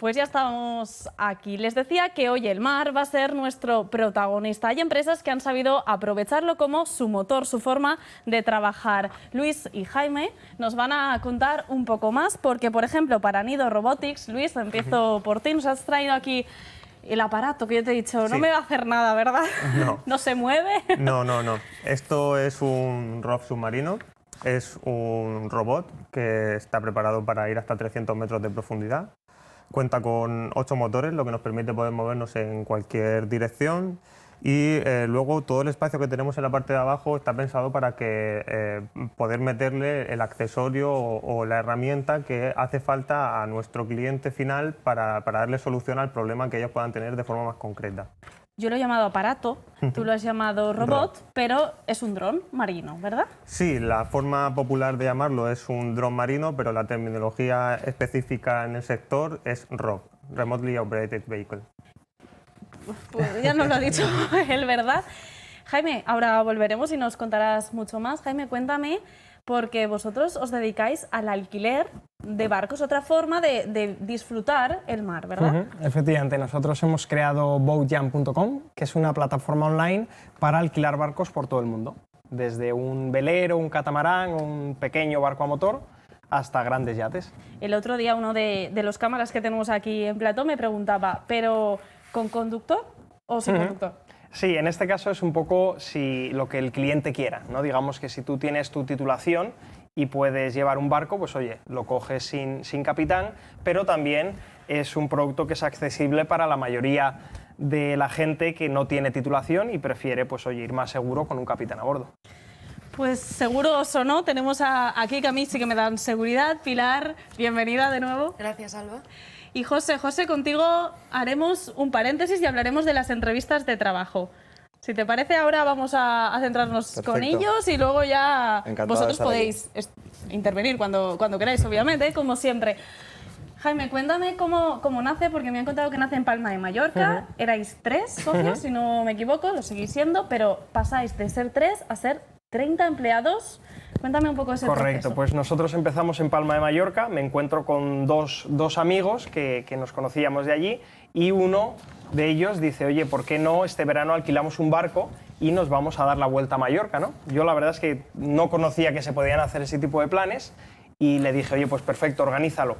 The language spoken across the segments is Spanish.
Pues ya estamos aquí. Les decía que hoy el mar va a ser nuestro protagonista. Hay empresas que han sabido aprovecharlo como su motor, su forma de trabajar. Luis y Jaime nos van a contar un poco más porque, por ejemplo, para Nido Robotics, Luis, empiezo por ti, nos has traído aquí el aparato que yo te he dicho, no me va a hacer nada, ¿verdad? No. ¿No se mueve? No. Esto es un ROV submarino. Es un robot que está preparado para ir hasta 300 metros de profundidad. Cuenta con 8 motores, lo que nos permite poder movernos en cualquier dirección. Y luego todo el espacio que tenemos en la parte de abajo está pensado para que poder meterle el accesorio o la herramienta que hace falta a nuestro cliente final para darle solución al problema que ellos puedan tener de forma más concreta. Yo lo he llamado aparato, tú lo has llamado robot, pero es un dron marino, ¿verdad? Sí, la forma popular de llamarlo es un dron marino, pero la terminología específica en el sector es ROV, Remotely Operated Vehicle. Pues ya nos lo ha dicho él, ¿verdad? Jaime, ahora volveremos y nos contarás mucho más. Jaime, cuéntame, porque vosotros os dedicáis al alquiler de barcos, otra forma de disfrutar el mar, ¿verdad? Efectivamente, nosotros hemos creado boatjam.com, que es una plataforma online para alquilar barcos por todo el mundo, desde un velero, un catamarán, un pequeño barco a motor, hasta grandes yates. El otro día uno de los cámaras que tenemos aquí en plató me preguntaba, ¿pero con conductor o sin conductor? Sí, en este caso es un poco lo que el cliente quiera, ¿no? Digamos que si tú tienes tu titulación y puedes llevar un barco, pues oye, lo coges sin capitán, pero también es un producto que es accesible para la mayoría de la gente que no tiene titulación y prefiere, pues oye, ir más seguro con un capitán a bordo. Pues seguros o no, tenemos aquí que a mí sí que me dan seguridad. Pilar, bienvenida de nuevo. Gracias, Alba. Y José, contigo haremos un paréntesis y hablaremos de las entrevistas de trabajo. Si te parece, ahora vamos a centrarnos con ellos y luego ya vosotros podéis intervenir cuando queráis, obviamente, como siempre. Jaime, cuéntame cómo nace, porque me han contado que nace en Palma de Mallorca. Erais 3 socios, si no me equivoco, lo seguís siendo, pero pasáis de ser 3 a ser 30 empleados. Cuéntame un poco ese proceso. Correcto, pues nosotros empezamos en Palma de Mallorca, me encuentro con dos amigos que nos conocíamos de allí y uno de ellos dice, oye, ¿por qué no este verano alquilamos un barco y nos vamos a dar la vuelta a Mallorca, ¿no? Yo la verdad es que no conocía que se podían hacer ese tipo de planes y le dije, oye, pues perfecto, organízalo.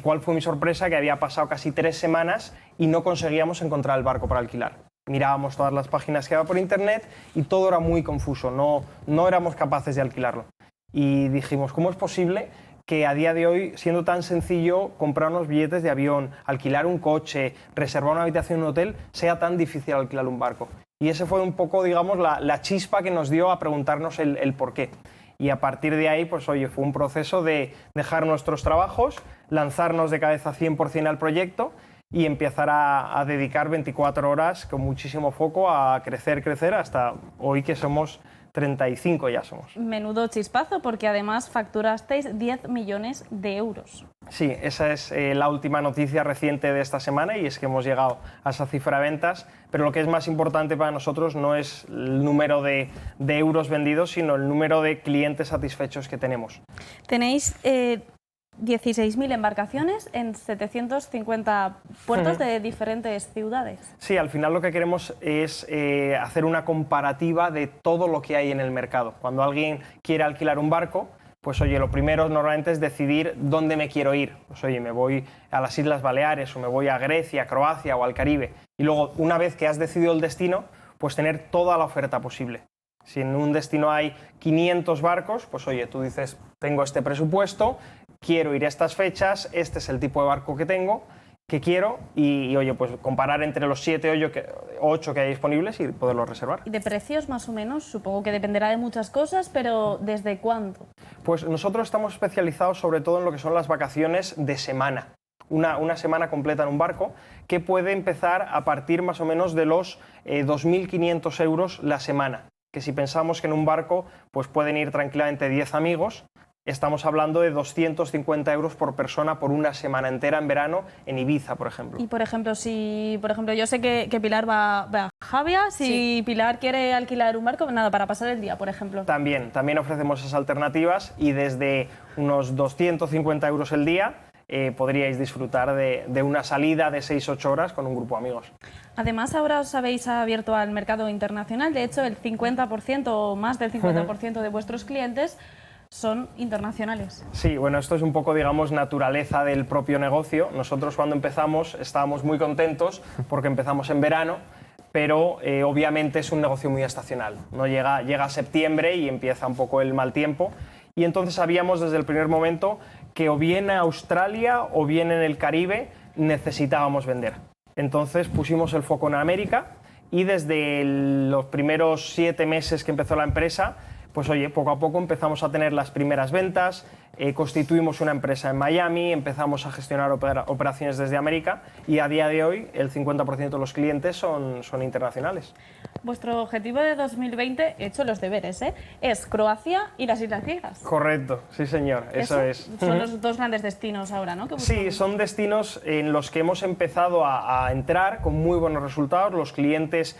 ¿Cuál fue mi sorpresa? Que había pasado casi 3 semanas y no conseguíamos encontrar el barco para alquilar. Mirábamos todas las páginas que había por internet y todo era muy confuso, no éramos capaces de alquilarlo. Y dijimos, ¿cómo es posible que a día de hoy, siendo tan sencillo comprar unos billetes de avión, alquilar un coche, reservar una habitación en un hotel, sea tan difícil alquilar un barco? Y ese fue un poco, digamos, la chispa que nos dio a preguntarnos el por qué. Y a partir de ahí, pues oye, fue un proceso de dejar nuestros trabajos, lanzarnos de cabeza 100% al proyecto y empezar a dedicar 24 horas con muchísimo foco a crecer hasta hoy que somos 35 ya somos. Menudo chispazo, porque además facturasteis 10 millones de euros. Sí, esa es la última noticia reciente de esta semana y es que hemos llegado a esa cifra de ventas, pero lo que es más importante para nosotros no es el número de euros vendidos, sino el número de clientes satisfechos que tenemos. Tenéis 16.000 embarcaciones en 750 puertos de diferentes ciudades. Sí, al final lo que queremos es hacer una comparativa de todo lo que hay en el mercado. Cuando alguien quiere alquilar un barco, pues oye, lo primero normalmente es decidir dónde me quiero ir. Pues oye, me voy a las Islas Baleares o me voy a Grecia, Croacia o al Caribe. Y luego, una vez que has decidido el destino, pues tener toda la oferta posible. Si en un destino hay 500 barcos, pues oye, tú dices, tengo este presupuesto, quiero ir a estas fechas, este es el tipo de barco que tengo, que quiero, y oye, pues comparar entre los 7 o 8 que hay disponibles y poderlos reservar. ¿Y de precios más o menos? Supongo que dependerá de muchas cosas, pero ¿desde cuánto? Pues nosotros estamos especializados sobre todo en lo que son las vacaciones de semana. Una semana completa en un barco que puede empezar a partir más o menos de los 2.500 euros la semana. Que si pensamos que en un barco pues pueden ir tranquilamente 10 amigos, estamos hablando de 250 euros por persona por una semana entera en verano en Ibiza, por ejemplo. Y por ejemplo, yo sé que Pilar va a Javia, si Pilar quiere alquilar un barco, nada, para pasar el día, por ejemplo. También ofrecemos esas alternativas y desde unos 250 euros el día podríais disfrutar de una salida de 6-8 horas con un grupo de amigos. Además, ahora os habéis abierto al mercado internacional. De hecho, el 50% o más del 50% de vuestros clientes son internacionales. Sí, bueno, esto es un poco, digamos, naturaleza del propio negocio. Nosotros cuando empezamos estábamos muy contentos porque empezamos en verano, pero obviamente es un negocio muy estacional. No llega septiembre y empieza un poco el mal tiempo. Y entonces sabíamos desde el primer momento que o bien en Australia o bien en el Caribe necesitábamos vender. Entonces pusimos el foco en América y desde los primeros 7 meses que empezó la empresa, pues oye, poco a poco empezamos a tener las primeras ventas, constituimos una empresa en Miami, empezamos a gestionar operaciones desde América y a día de hoy el 50% de los clientes son internacionales. Vuestro objetivo de 2020, he hecho los deberes, es Croacia y las Islas Griegas. Correcto, sí señor, eso es. Son los dos grandes destinos ahora, ¿no? Sí, son destinos en los que hemos empezado a entrar con muy buenos resultados. Los clientes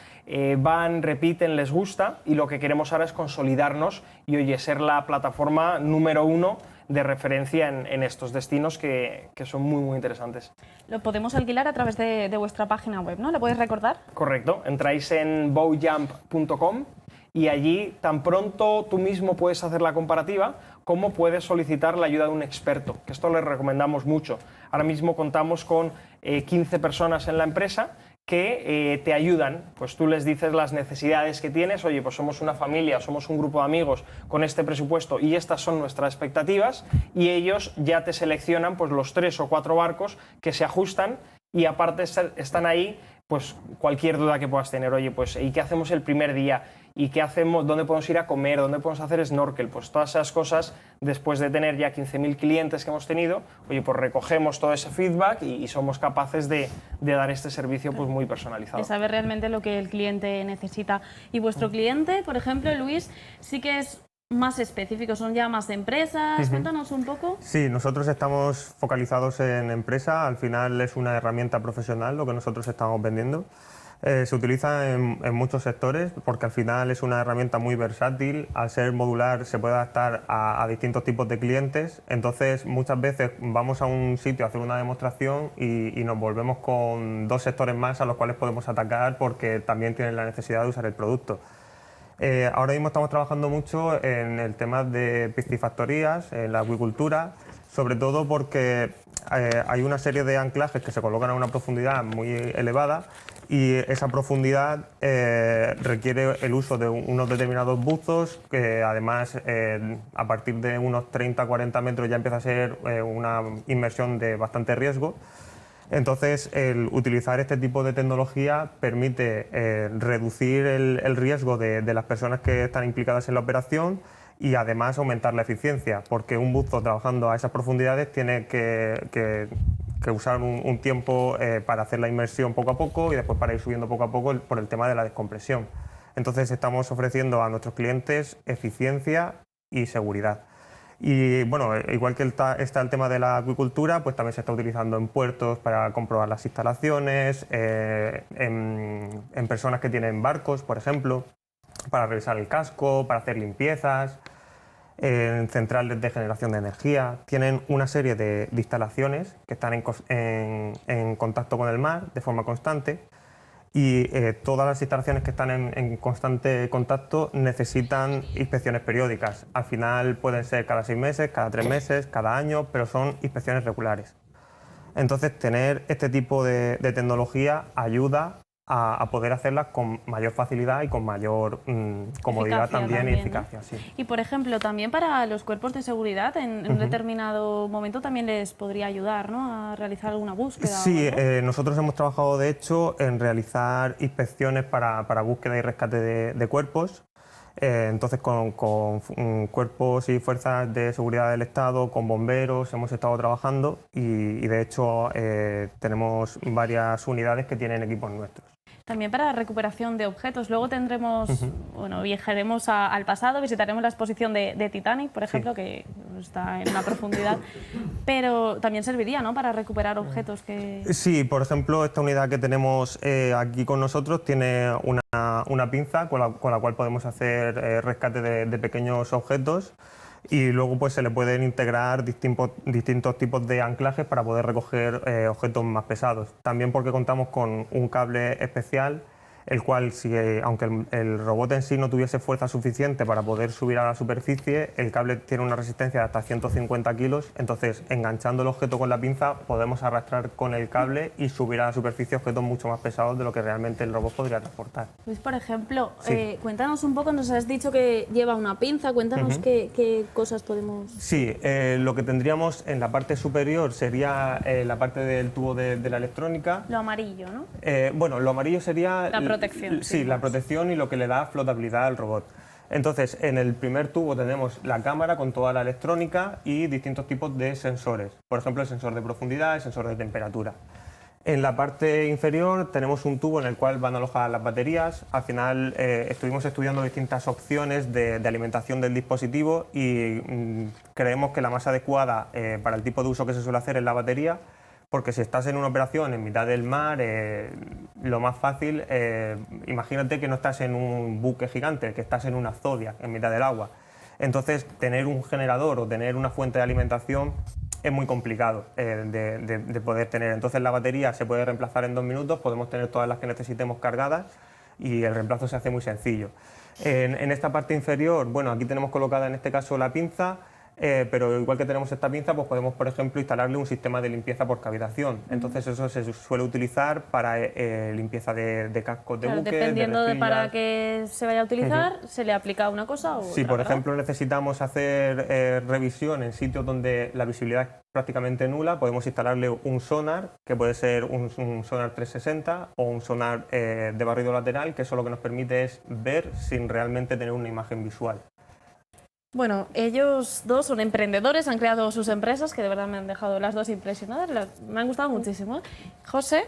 van, repiten, les gusta y lo que queremos ahora es consolidarnos y oye, ser la plataforma número 1 de referencia en estos destinos que son muy interesantes. Lo podemos alquilar a través de vuestra página web, ¿no? ¿La puedes recordar? Correcto, entráis en bowjump.com y allí tan pronto tú mismo puedes hacer la comparativa como puedes solicitar la ayuda de un experto, que esto les recomendamos mucho. Ahora mismo contamos con 15 personas en la empresa que te ayudan, pues tú les dices las necesidades que tienes, oye, pues somos una familia, somos un grupo de amigos con este presupuesto y estas son nuestras expectativas y ellos ya te seleccionan pues los 3 o 4 barcos que se ajustan y aparte están ahí pues cualquier duda que puedas tener, oye, pues ¿y qué hacemos el primer día? ¿Y qué hacemos? ¿Dónde podemos ir a comer? ¿Dónde podemos hacer snorkel? Pues todas esas cosas, después de tener ya 15.000 clientes que hemos tenido, oye, pues recogemos todo ese feedback y somos capaces de dar este servicio pues muy personalizado. De saber realmente lo que el cliente necesita. Y vuestro cliente, por ejemplo, Luis, sí que es más específico, son ya más de empresas. Cuéntanos un poco. Sí, nosotros estamos focalizados en empresa, al final es una herramienta profesional lo que nosotros estamos vendiendo. Se utiliza en muchos sectores porque al final es una herramienta muy versátil, al ser modular se puede adaptar a distintos tipos de clientes, entonces muchas veces vamos a un sitio a hacer una demostración y nos volvemos con 2 sectores más a los cuales podemos atacar porque también tienen la necesidad de usar el producto. Ahora mismo estamos trabajando mucho en el tema de piscifactorías, en la acuicultura, sobre todo porque hay una serie de anclajes que se colocan a una profundidad muy elevada y esa profundidad requiere el uso de unos determinados buzos que además a partir de unos 30-40 metros ya empieza a ser una inmersión de bastante riesgo. Entonces, el utilizar este tipo de tecnología permite reducir el riesgo de las personas que están implicadas en la operación y además aumentar la eficiencia, porque un buzo trabajando a esas profundidades tiene que usar un tiempo para hacer la inmersión poco a poco y después para ir subiendo poco a poco por el tema de la descompresión. Entonces, estamos ofreciendo a nuestros clientes eficiencia y seguridad. Y bueno, igual que está el tema de la acuicultura, pues también se está utilizando en puertos para comprobar las instalaciones, en personas que tienen barcos, por ejemplo, para revisar el casco, para hacer limpiezas, en centrales de generación de energía. Tienen una serie de instalaciones que están en contacto con el mar de forma constante. Y todas las instalaciones que están en constante contacto necesitan inspecciones periódicas. Al final pueden ser cada 6 meses, cada 3 meses, cada año, pero son inspecciones regulares. Entonces, tener este tipo de tecnología ayuda a poder hacerlas con mayor facilidad y con mayor comodidad también y eficacia. Sí. Y, por ejemplo, también para los cuerpos de seguridad, en un determinado momento también les podría ayudar, ¿no?, a realizar alguna búsqueda. Sí, nosotros hemos trabajado, de hecho, en realizar inspecciones para búsqueda y rescate de cuerpos. Entonces, con cuerpos y fuerzas de seguridad del Estado, con bomberos, hemos estado trabajando y de hecho, tenemos varias unidades que tienen equipos nuestros. También para recuperación de objetos. Luego tendremos, bueno, viajaremos al pasado, visitaremos la exposición de Titanic, por ejemplo, que está en una profundidad, pero también serviría, ¿no?, para recuperar objetos que... Sí, por ejemplo, esta unidad que tenemos aquí con nosotros tiene una pinza con la cual podemos hacer rescate de pequeños objetos. y luego pues se le pueden integrar distintos tipos de anclajes para poder recoger objetos más pesados. También porque contamos con un cable especial, el cual, aunque el robot en sí no tuviese fuerza suficiente para poder subir a la superficie, el cable tiene una resistencia de hasta 150 kilos, entonces enganchando el objeto con la pinza podemos arrastrar con el cable y subir a la superficie objetos mucho más pesados de lo que realmente el robot podría transportar. Luis, por ejemplo, Sí. cuéntanos un poco, nos has dicho que lleva una pinza, cuéntanos qué cosas podemos... Sí, lo que tendríamos en la parte superior sería la parte del tubo de la electrónica. Lo amarillo, ¿no? Bueno, lo amarillo sería... La protección. Sí, la protección y lo que le da flotabilidad al robot. Entonces, en el primer tubo tenemos la cámara con toda la electrónica y distintos tipos de sensores. Por ejemplo, el sensor de profundidad, el sensor de temperatura. En la parte inferior tenemos un tubo en el cual van alojadas las baterías. Al final estuvimos estudiando distintas opciones de alimentación del dispositivo y creemos que la más adecuada para el tipo de uso que se suele hacer es la batería, porque si estás en una operación en mitad del mar, lo más fácil, imagínate que no estás en un buque gigante, que estás en una Zodiac en mitad del agua. Entonces, tener un generador o tener una fuente de alimentación es muy complicado de poder tener. Entonces, la batería se puede reemplazar en 2 minutos, podemos tener todas las que necesitemos cargadas y el reemplazo se hace muy sencillo. En esta parte inferior, bueno, aquí tenemos colocada en este caso la pinza, pero igual que tenemos esta pinza, pues podemos, por ejemplo, instalarle un sistema de limpieza por cavitación. Entonces eso se suele utilizar para limpieza de cascos de buque, dependiendo de para rejillas. qué se vaya a utilizar, se le aplica una cosa o Sí, otra, por ¿verdad? ejemplo, necesitamos hacer revisión en sitios donde la visibilidad es prácticamente nula, podemos instalarle un sonar, que puede ser un sonar 360 o un sonar de barrido lateral, que eso lo que nos permite es ver sin realmente tener una imagen visual. Bueno, ellos dos son emprendedores, han creado sus empresas, que de verdad me han dejado las dos impresionadas, me han gustado muchísimo. José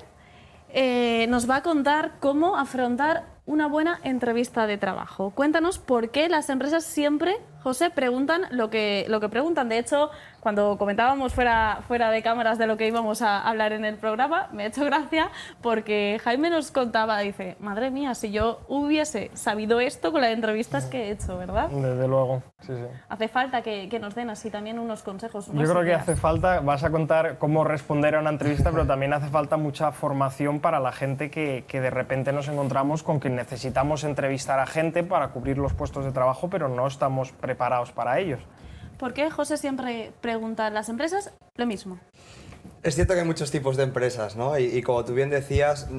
nos va a contar cómo afrontar una buena entrevista de trabajo. Cuéntanos por qué las empresas siempre, José, preguntan lo que preguntan. De hecho, cuando comentábamos fuera de cámaras de lo que íbamos a hablar en el programa, me ha hecho gracia porque Jaime nos contaba, dice, madre mía, si yo hubiese sabido esto con las entrevistas que he hecho, ¿verdad? Desde luego, sí, sí. Hace falta que nos den así también unos consejos. Yo unas creo que ideas. hace falta, vas a contar cómo responder a una entrevista, pero también hace falta mucha formación para la gente que de repente nos encontramos con que necesitamos entrevistar a gente para cubrir los puestos de trabajo, pero no estamos preparados para ellos. ¿Por qué José siempre pregunta a las empresas lo mismo? Es cierto que hay muchos tipos de empresas, ¿no? Y como tú bien decías,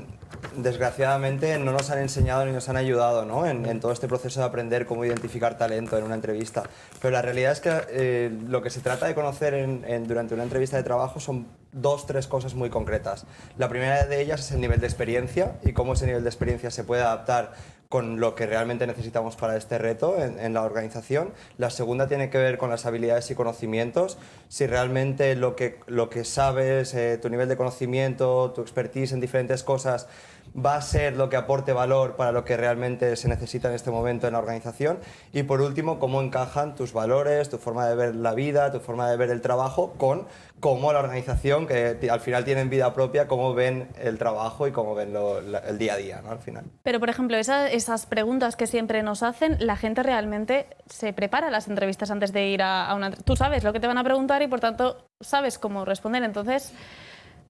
desgraciadamente no nos han enseñado ni nos han ayudado, ¿no? en todo este proceso de aprender cómo identificar talento en una entrevista. Pero la realidad es que lo que se trata de conocer durante una entrevista de trabajo son 2, 3 cosas muy concretas. La primera de ellas es el nivel de experiencia y cómo ese nivel de experiencia se puede adaptar con lo que realmente necesitamos para este reto en la organización. La segunda tiene que ver con las habilidades y conocimientos. Si realmente lo que sabes, tu nivel de conocimiento, tu expertise en diferentes cosas va a ser lo que aporte valor para lo que realmente se necesita en este momento en la organización. Y por último, cómo encajan tus valores, tu forma de ver la vida, tu forma de ver el trabajo con cómo la organización, que al final tienen vida propia, cómo ven el trabajo y cómo ven el día a día, ¿no? Al final. Pero, por ejemplo, esas preguntas que siempre nos hacen, la gente realmente se prepara las entrevistas antes de ir a una... Tú sabes lo que te van a preguntar y, por tanto, sabes cómo responder. Entonces,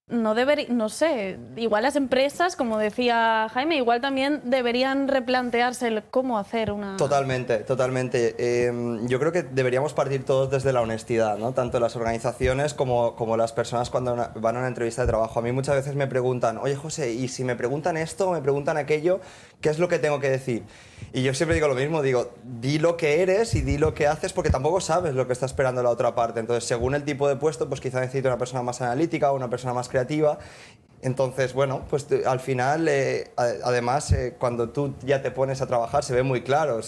no sé, igual las empresas, como decía Jaime, igual también deberían replantearse el cómo hacer una... Totalmente, totalmente. Yo creo que deberíamos partir todos desde la honestidad, ¿no? Tanto las organizaciones como las personas cuando van a una entrevista de trabajo. A mí muchas veces me preguntan, oye José, y si me preguntan esto, me preguntan aquello, ¿qué es lo que tengo que decir? Y yo siempre digo lo mismo, digo, di lo que eres y di lo que haces porque tampoco sabes lo que está esperando la otra parte. Entonces, según el tipo de puesto, pues quizá necesito una persona más analítica o una persona más creativa. Entonces, bueno, pues al final, además, cuando tú ya te pones a trabajar, se ve muy claro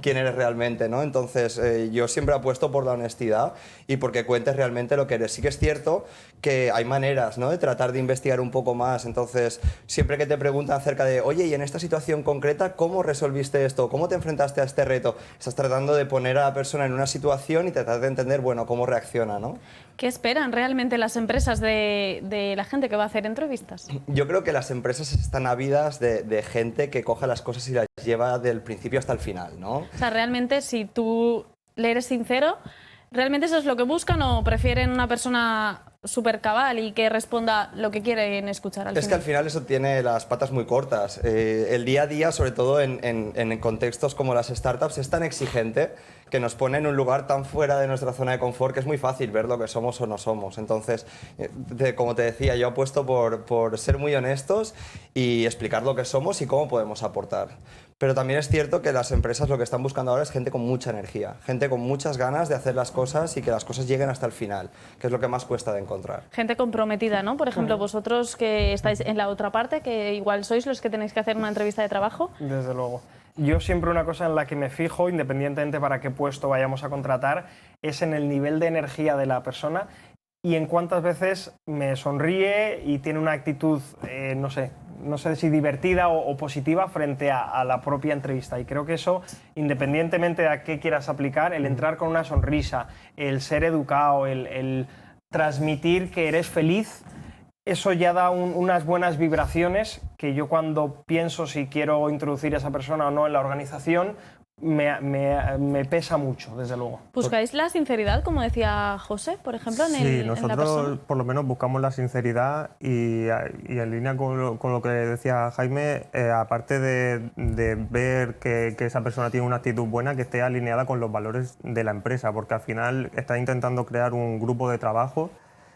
quién eres realmente, ¿no? Entonces, yo siempre apuesto por la honestidad y porque cuentes realmente lo que eres. Sí que es cierto que hay maneras, ¿no?, de tratar de investigar un poco más. Entonces, siempre que te preguntan acerca de, oye, y en esta situación concreta, ¿cómo resolviste esto? ¿Cómo te enfrentaste a este reto? Estás tratando de poner a la persona en una situación y tratar de entender, bueno, cómo reacciona, ¿no? ¿Qué esperan realmente las empresas de la gente que va a hacer entrevistas? Yo creo que las empresas están ávidas de gente que coja las cosas y las lleva del principio hasta el final, ¿no? O sea, realmente si tú le eres sincero, ¿realmente eso es lo que buscan o prefieren una persona súper cabal y que responda lo que quieren escuchar al final? Es que al final eso tiene las patas muy cortas. El día a día, sobre todo en contextos como las startups, es tan exigente que nos pone en un lugar tan fuera de nuestra zona de confort que es muy fácil ver lo que somos o no somos. Entonces, como te decía, yo apuesto por ser muy honestos y explicar lo que somos y cómo podemos aportar. Pero también es cierto que las empresas lo que están buscando ahora es gente con mucha energía, gente con muchas ganas de hacer las cosas y que las cosas lleguen hasta el final, que es lo que más cuesta de encontrar. Gente comprometida, ¿no? Por ejemplo, vosotros que estáis en la otra parte, que igual sois los que tenéis que hacer una entrevista de trabajo. Desde luego. Yo siempre una cosa en la que me fijo, independientemente para qué puesto vayamos a contratar, es en el nivel de energía de la persona y en cuántas veces me sonríe y tiene una actitud, no sé si divertida o positiva frente a la propia entrevista. Y creo que eso, independientemente de a qué quieras aplicar, el entrar con una sonrisa, el ser educado, el transmitir que eres feliz, eso ya da unas buenas vibraciones que yo cuando pienso si quiero introducir a esa persona o no en la organización, me pesa mucho, desde luego. ¿Buscáis la sinceridad, como decía José, por ejemplo, en la persona? Nosotros por lo menos buscamos la sinceridad y en línea con lo que decía Jaime, aparte de ver que esa persona tiene una actitud buena, que esté alineada con los valores de la empresa, porque al final está intentando crear un grupo de trabajo.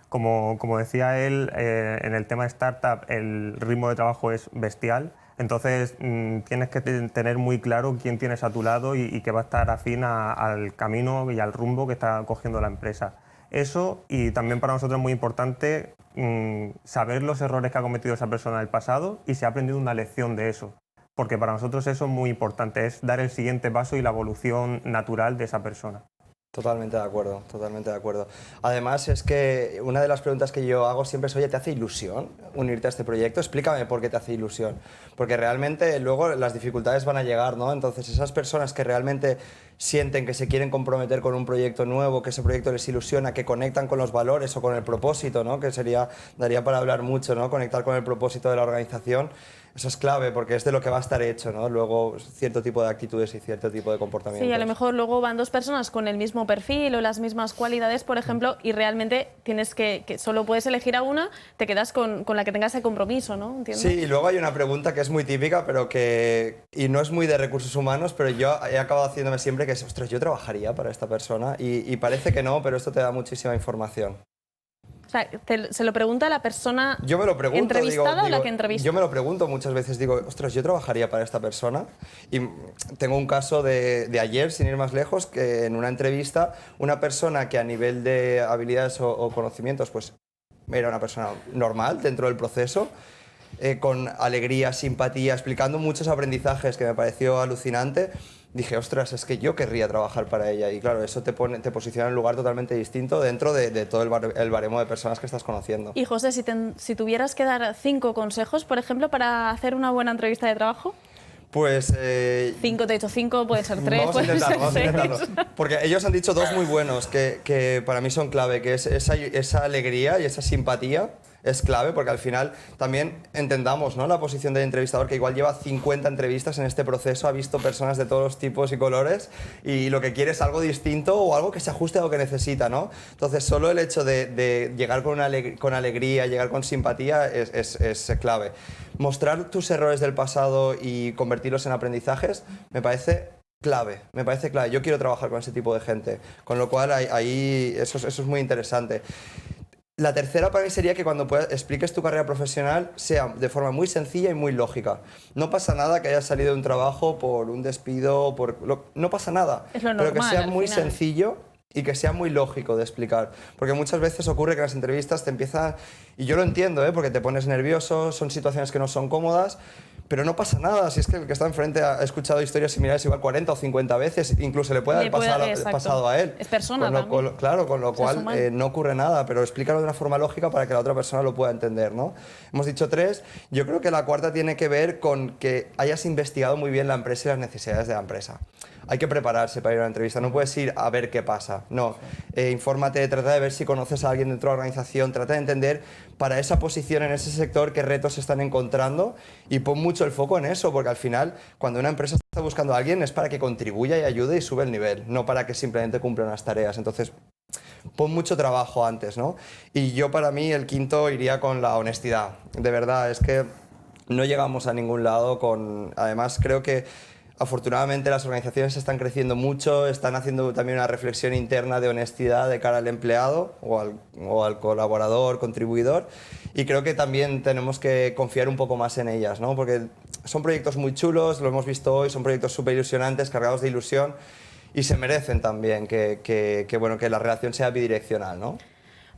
Como decía él, en el tema de startup el ritmo de trabajo es bestial. Entonces tienes que tener muy claro quién tienes a tu lado y que va a estar afín al camino y al rumbo que está cogiendo la empresa. Eso, y también para nosotros es muy importante saber los errores que ha cometido esa persona en el pasado y si ha aprendido una lección de eso. Porque para nosotros eso es muy importante, es dar el siguiente paso y la evolución natural de esa persona. Totalmente de acuerdo, totalmente de acuerdo. Además, es que una de las preguntas que yo hago siempre es, oye, ¿te hace ilusión unirte a este proyecto? Explícame por qué te hace ilusión. Porque realmente luego las dificultades van a llegar, ¿no? Entonces, esas personas que realmente sienten que se quieren comprometer con un proyecto nuevo, que ese proyecto les ilusiona, que conectan con los valores o con el propósito, ¿no? Que daría para hablar mucho, ¿no? Conectar con el propósito de la organización. Eso es clave porque es de lo que va a estar hecho, ¿no? Luego cierto tipo de actitudes y cierto tipo de comportamientos. Sí, a lo mejor luego van dos personas con el mismo perfil o las mismas cualidades, por ejemplo, y realmente tienes que solo puedes elegir a una, te quedas con la que tengas ese compromiso, ¿no? ¿Entiendes? Sí, y luego hay una pregunta que es muy típica, y no es muy de recursos humanos, pero yo he acabado haciéndome siempre que es, ostras, yo trabajaría para esta persona y parece que no, pero esto te da muchísima información. O sea, ¿se lo pregunta a la persona yo me lo pregunto, entrevistada o la que entrevista? Yo me lo pregunto muchas veces, digo, ostras, yo trabajaría para esta persona. Y tengo un caso de ayer, sin ir más lejos, que en una entrevista, una persona que a nivel de habilidades o conocimientos, pues era una persona normal dentro del proceso, con alegría, simpatía, explicando muchos aprendizajes que me pareció alucinante. Dije, ostras, es que yo querría trabajar para ella. Y claro, eso te posiciona en un lugar totalmente distinto dentro de todo el baremo de personas que estás conociendo. Y José, si tuvieras que dar 5 consejos, por ejemplo, para hacer una buena entrevista de trabajo. Pues... 5, te he dicho 5, puede ser 3, vamos a intentarlo. Porque ellos han dicho 2 muy buenos que para mí son clave, que es esa alegría y esa simpatía. Es clave porque al final también entendamos, ¿no?, la posición del entrevistador, que igual lleva 50 entrevistas en este proceso, ha visto personas de todos los tipos y colores y lo que quiere es algo distinto o algo que se ajuste a lo que necesita, ¿no? Entonces solo el hecho de llegar con alegría, llegar con simpatía es clave. Mostrar tus errores del pasado y convertirlos en aprendizajes me parece clave, Yo quiero trabajar con ese tipo de gente, con lo cual ahí eso es muy interesante. La tercera para mí sería que cuando expliques tu carrera profesional sea de forma muy sencilla y muy lógica. No pasa nada que hayas salido de un trabajo por un despido, no pasa nada. Es lo normal, pero que sea muy final. sencillo y que sea muy lógico de explicar. Porque muchas veces ocurre que en las entrevistas te empiezan, y yo lo entiendo, porque te pones nervioso, son situaciones que no son cómodas, pero no pasa nada, si es que el que está enfrente ha escuchado historias similares igual 40 o 50 veces, incluso le puede haber pasado a él. Es persona también. Claro, con lo cual no ocurre nada, pero explícalo de una forma lógica para que la otra persona lo pueda entender, ¿no? Hemos dicho 3, yo creo que la cuarta tiene que ver con que hayas investigado muy bien la empresa y las necesidades de la empresa. Hay que prepararse para ir a una entrevista, no puedes ir a ver qué pasa, no. Infórmate, trata de ver si conoces a alguien dentro de la organización, trata de entender para esa posición en ese sector qué retos se están encontrando y pon mucho el foco en eso, porque al final cuando una empresa está está buscando a alguien es para que contribuya y ayude y sube el nivel, no para que simplemente cumpla unas tareas. Entonces, pon mucho trabajo antes, ¿no? Y yo, para mí, el quinto iría con la honestidad. De verdad, es que no llegamos a ningún lado con... Además, creo que afortunadamente las organizaciones están creciendo mucho, están haciendo también una reflexión interna de honestidad de cara al empleado o al colaborador, contribuidor, y creo que también tenemos que confiar un poco más en ellas, ¿no? Porque son proyectos muy chulos, lo hemos visto hoy, son proyectos súper ilusionantes, cargados de ilusión, y se merecen también que la relación sea bidireccional, ¿no?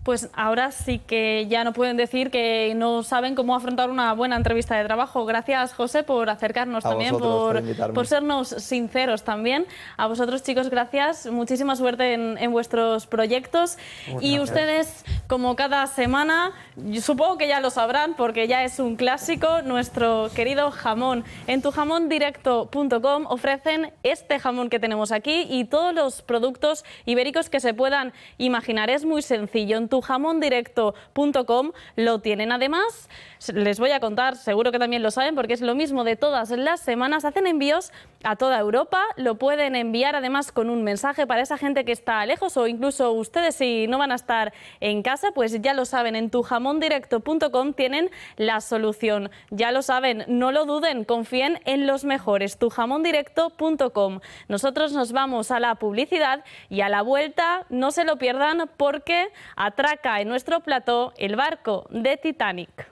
Pues ahora sí que ya no pueden decir que no saben cómo afrontar una buena entrevista de trabajo. Gracias, José, por acercarnos también, por sernos sinceros también. A vosotros, chicos, gracias. Muchísima suerte en vuestros proyectos. Y ustedes, como cada semana, supongo que ya lo sabrán porque ya es un clásico, nuestro querido jamón. En tujamondirecto.com ofrecen este jamón que tenemos aquí y todos los productos ibéricos que se puedan imaginar. Es muy sencillo. En tujamondirecto.com lo tienen. Además, les voy a contar, seguro que también lo saben porque es lo mismo de todas las semanas, hacen envíos a toda Europa, lo pueden enviar además con un mensaje para esa gente que está lejos o incluso ustedes si no van a estar en casa, pues ya lo saben, en tujamondirecto.com tienen la solución. Ya lo saben, no lo duden, confíen en los mejores, tujamondirecto.com. Nosotros nos vamos a la publicidad y a la vuelta no se lo pierdan porque atraca en nuestro plató el barco de Titanic.